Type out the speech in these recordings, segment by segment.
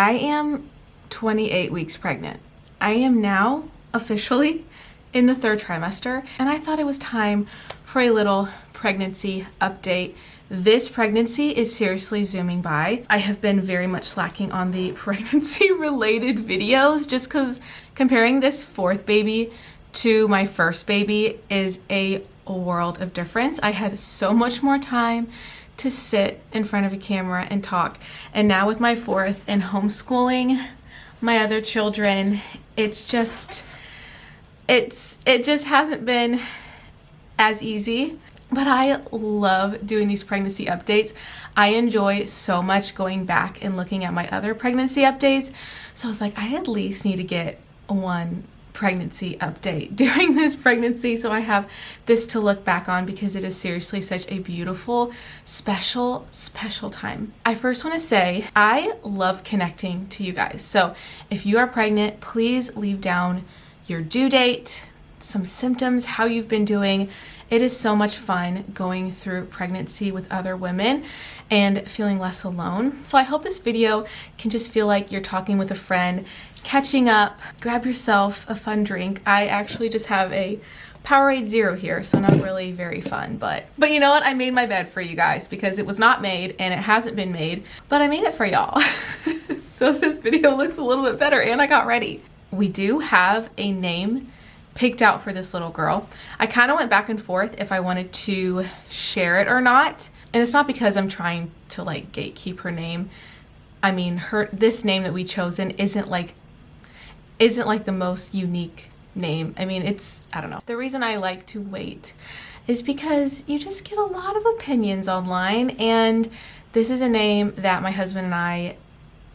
I am 28 weeks pregnant. I am now officially in the 3rd trimester, and I thought it was time for a little pregnancy update. This pregnancy is seriously zooming by. I have been very much slacking on the pregnancy related videos just because comparing this 4th baby to my 1st baby is a world of difference. I had so much more time to sit in front of a camera and talk. And now with my 4th and homeschooling my other children, it just hasn't been as easy. But I love doing these pregnancy updates. I enjoy so much going back and looking at my other pregnancy updates. So I was like, I at least need to get one pregnancy update during this pregnancy, so I have this to look back on because it is seriously such a beautiful, special time. I first want to say I love connecting to you guys. So if you are pregnant, please leave down your due date, some symptoms, how you've been doing. It is so much fun going through pregnancy with other women and feeling less alone. So I hope this video can just feel like you're talking with a friend, catching up. Grab yourself a fun drink. I actually just have a Powerade Zero here, so not really very fun, but you know what? I made my bed for you guys because it was not made and it hasn't been made, but I made it for y'all. So this video looks a little bit better and I got ready. We do have a name picked out for this little girl. I kind of went back and forth if I wanted to share it or not. And it's not because I'm trying to like gatekeep her name. I mean, this name that we chosen isn't like the most unique name. I mean, I don't know. The reason I like to wait is because you just get a lot of opinions online, and this is a name that my husband and I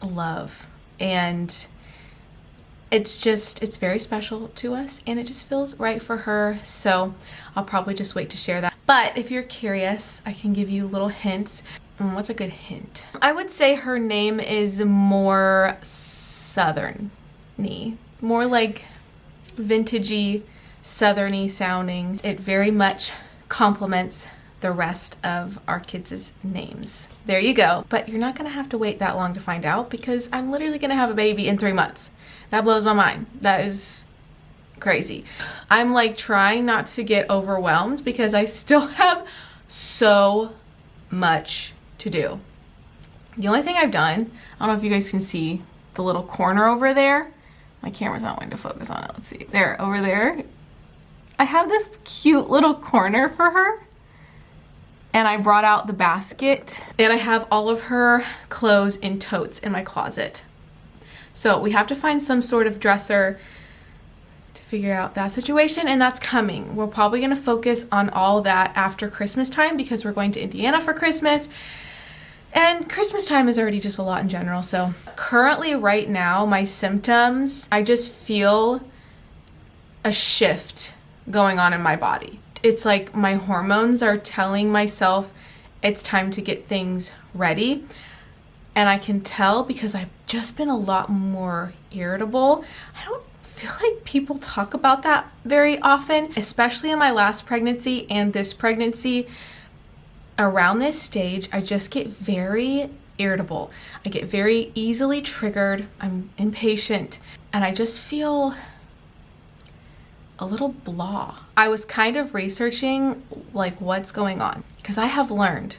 love, and it's very special to us, and it just feels right for her. So I'll probably just wait to share that. But if you're curious, I can give you little hints. What's a good hint? I would say her name is more southern-y, more like vintagey, southerny sounding. It very much complements the rest of our kids' names. There you go. But you're not gonna have to wait that long to find out because I'm literally gonna have a baby in 3 months. That blows my mind. That is crazy. I'm like trying not to get overwhelmed because I still have so much to do. The only thing I've done, I don't know if you guys can see the little corner over there. My camera's not wanting to focus on it. Let's see. There, over there. I have this cute little corner for her. And I brought out the basket. And I have all of her clothes in totes in my closet. So we have to find some sort of dresser to figure out that situation, and that's coming. We're probably gonna focus on all that after Christmas time because we're going to Indiana for Christmas. And Christmas time is already just a lot in general. So currently right now, my symptoms, I just feel a shift going on in my body. It's like my hormones are telling myself it's time to get things ready. And I can tell because I've just been a lot more irritable. I don't feel like people talk about that very often, especially in my last pregnancy and this pregnancy. Around this stage, I just get very irritable. I get very easily triggered. I'm impatient, and I just feel a little blah. I was kind of researching like what's going on because I have learned,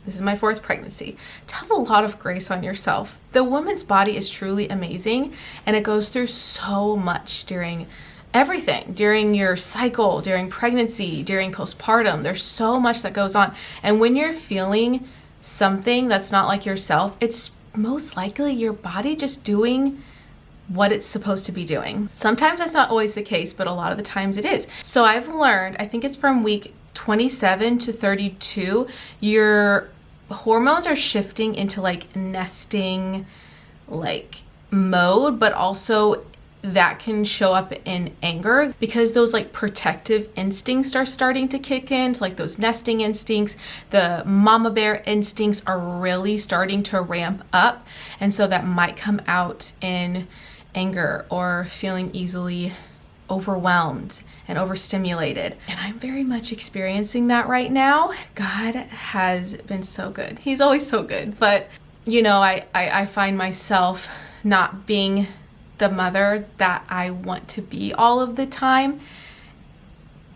this is my 4th pregnancy, to have a lot of grace on yourself. The woman's body is truly amazing, and it goes through so much during everything, during your cycle, during pregnancy, during postpartum. There's so much that goes on. And when you're feeling something that's not like yourself, it's most likely your body just doing what it's supposed to be doing. Sometimes that's not always the case, but a lot of the times it is. So I've learned, I think it's from week 27 to 32, your hormones are shifting into like nesting like mode, but also that can show up in anger because those like protective instincts are starting to kick in. So like those nesting instincts, the mama bear instincts are really starting to ramp up. And so that might come out in anger or feeling easily overwhelmed and overstimulated. And I'm very much experiencing that right now. God has been so good. He's always so good, but you know, I find myself not being the mother that I want to be all of the time.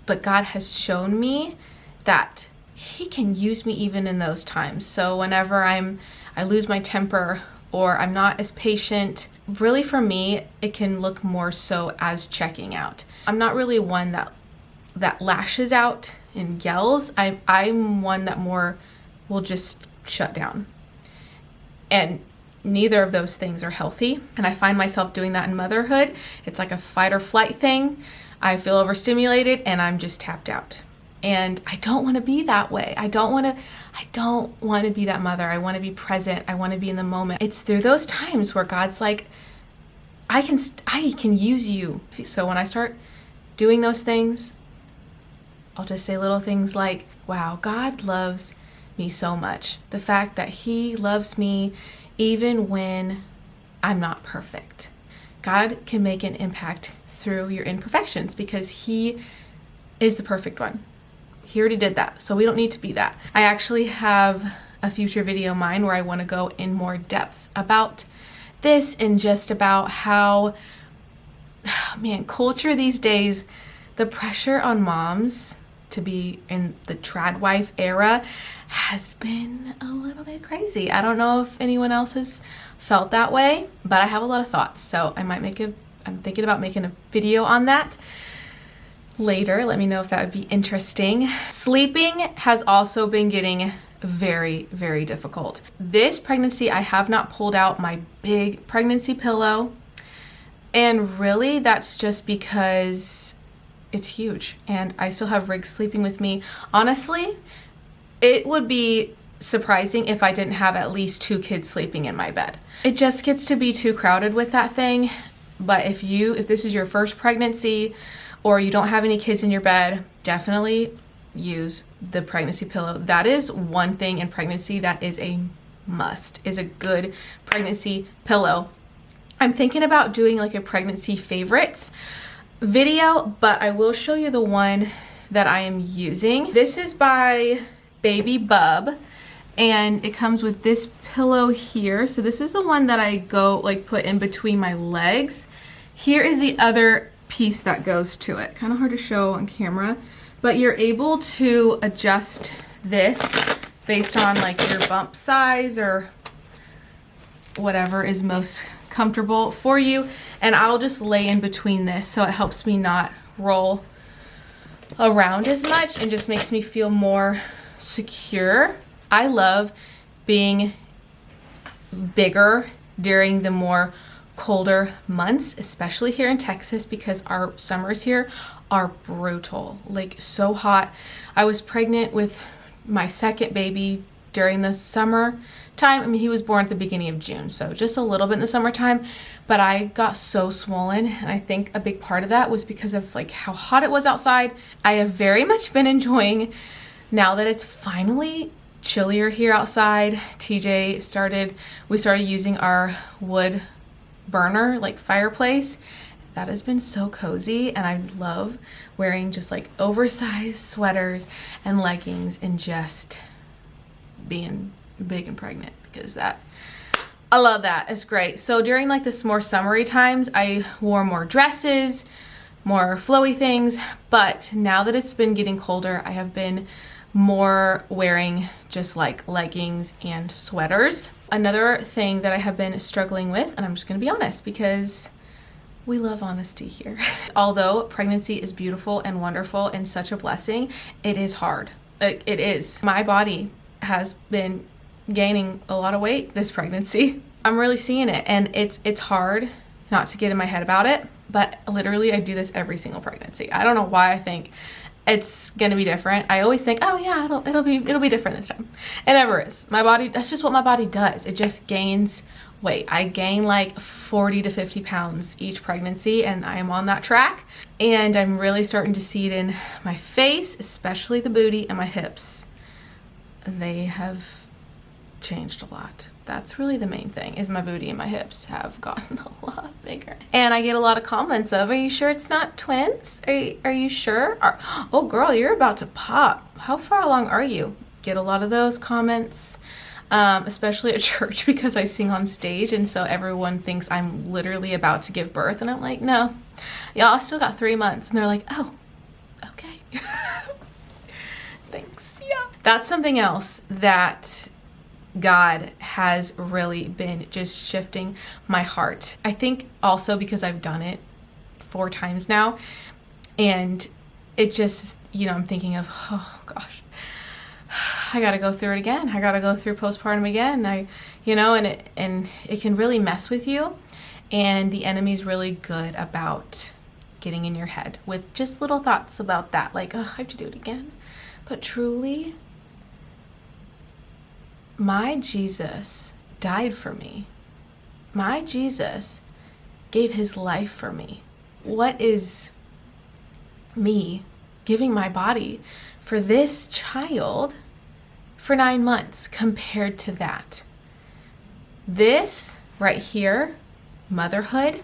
But God has shown me that He can use me even in those times. So whenever I lose my temper or I'm not as patient, really for me, it can look more so as checking out. I'm not really one that lashes out and yells. I'm one that more will just shut down. And neither of those things are healthy. And I find myself doing that in motherhood. It's like a fight or flight thing. I feel overstimulated and I'm just tapped out. And I don't want to be that way. I don't want to be that mother. I want to be present. I want to be in the moment. It's through those times where God's like, I can use you. So when I start doing those things, I'll just say little things like, wow, God loves me so much. The fact that He loves me even when I'm not perfect. God can make an impact through your imperfections because He is the perfect one. He already did that, so we don't need to be that. I actually have a future video of mine where I want to go in more depth about this and just about how, culture these days, the pressure on moms to be in the trad wife era has been a little bit crazy. I don't know if anyone else has felt that way, but I have a lot of thoughts, so I'm thinking about making a video on that later. Let me know if that would be interesting. Sleeping has also been getting very, very difficult. This pregnancy, I have not pulled out my big pregnancy pillow. And really that's just because it's huge and I still have Riggs sleeping with me. Honestly, it would be surprising if I didn't have at least 2 kids sleeping in my bed. It just gets to be too crowded with that thing. But if this is your first pregnancy or you don't have any kids in your bed, definitely use the pregnancy pillow. That is one thing in pregnancy that is a must, is a good pregnancy pillow. I'm thinking about doing like a pregnancy favorites video, but I will show you the one that I am using. This is by Baby Bub, and it comes with this pillow here. So this is the one that I put in between my legs. Here is the other piece that goes to it. Kind of hard to show on camera, but you're able to adjust this based on like your bump size or whatever is most comfortable for you. And I'll just lay in between this so it helps me not roll around as much and just makes me feel more secure. I love being bigger during the more colder months, especially here in Texas, because our summers here are brutal, like so hot. I was pregnant with my second baby during the summer time. I mean, he was born at the beginning of June, so just a little bit in the summertime, but I got so swollen, and I think a big part of that was because of like how hot it was outside. I have very much been enjoying now that it's finally chillier here outside. We started using our wood burner, like fireplace. That has been so cozy, and I love wearing just like oversized sweaters and leggings and just being big and pregnant, because I love that. It's great. So during like this more summery times, I wore more dresses, more flowy things, but now that it's been getting colder, I have been more wearing just like leggings and sweaters. Another thing that I have been struggling with, and I'm just gonna be honest because we love honesty here. Although pregnancy is beautiful and wonderful and such a blessing, it is hard. It is. My body has been gaining a lot of weight this pregnancy. I'm really seeing it, and it's hard not to get in my head about it, but literally I do this every single pregnancy. I don't know why I think it's gonna be different. I always think, oh yeah, it'll be different this time. It never is. My body, that's just what my body does. It just gains weight. I gain like 40 to 50 pounds each pregnancy, and I am on that track. And I'm really starting to see it in my face, especially the booty and my hips. They have changed a lot. That's really the main thing, is my booty and my hips have gotten a lot bigger. And I get a lot of comments of, are you sure it's not twins? Are you sure? Oh girl, you're about to pop. How far along are you? Get a lot of those comments. especially at church because I sing on stage, and so everyone thinks I'm literally about to give birth, and I'm like, no, y'all, I still got 3 months. And they're like, oh, okay. Thanks. Yeah. That's something else that God has really been just shifting my heart. I think also because I've done it 4 times now, and it just, you know, I'm thinking of, oh gosh, I gotta go through it again. I gotta go through postpartum again. And it can really mess with you, and the enemy's really good about getting in your head with just little thoughts about that, like, oh, I have to do it again. But truly, my Jesus died for me. My Jesus gave his life for me. What is me giving my body for this child for 9 months compared to that? This right here, motherhood,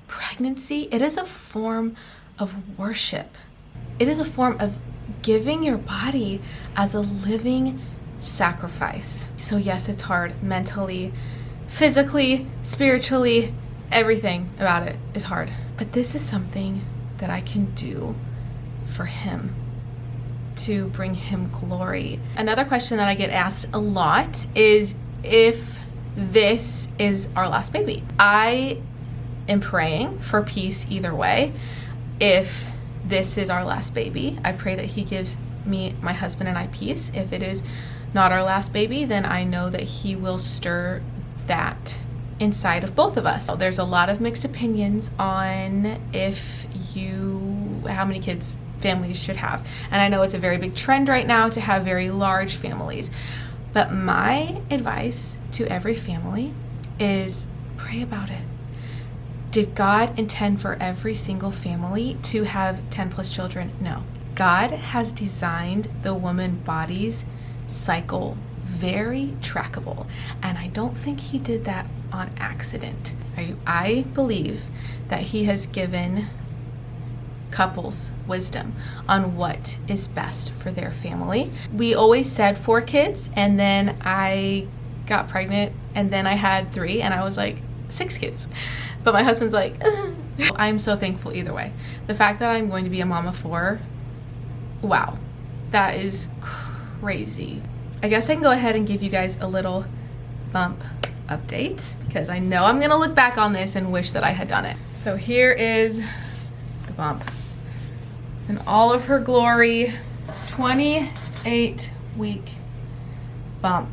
pregnancy, it is a form of worship. It is a form of giving your body as a living sacrifice. So yes, it's hard mentally, physically, spiritually, everything about it is hard. But this is something that I can do for him, to bring him glory. Another question that I get asked a lot is if this is our last baby. I am praying for peace either way. If this is our last baby, I pray that he gives me, my husband and I, peace. If it is not our last baby, then I know that he will stir that inside of both of us. There's a lot of mixed opinions on how many kids families should have. And I know it's a very big trend right now to have very large families. But my advice to every family is pray about it. Did God intend for every single family to have 10 plus children? No. God has designed the woman body's cycle very trackable, and I don't think he did that on accident. I believe that he has given couples wisdom on what is best for their family. We always said 4 kids, and then I got pregnant, and then I had 3, and I was like 6 kids. But my husband's like, I'm so thankful either way. The fact that I'm going to be a mom of 4, wow, that is crazy. I guess I can go ahead and give you guys a little bump update, because I know I'm gonna look back on this and wish that I had done it. So here is the bump in all of her glory. 28-week bump.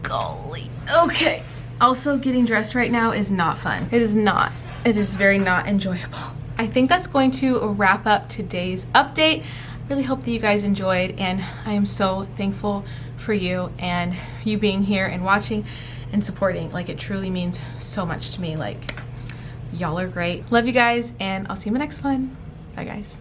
Golly. Okay. Also, getting dressed right now is not fun. It is not. It is very not enjoyable. I think that's going to wrap up today's update. Really hope that you guys enjoyed, and I am so thankful for you and you being here and watching and supporting. Like, it truly means so much to me. Like, y'all are great. Love you guys, and I'll see you in the next one. Bye, guys.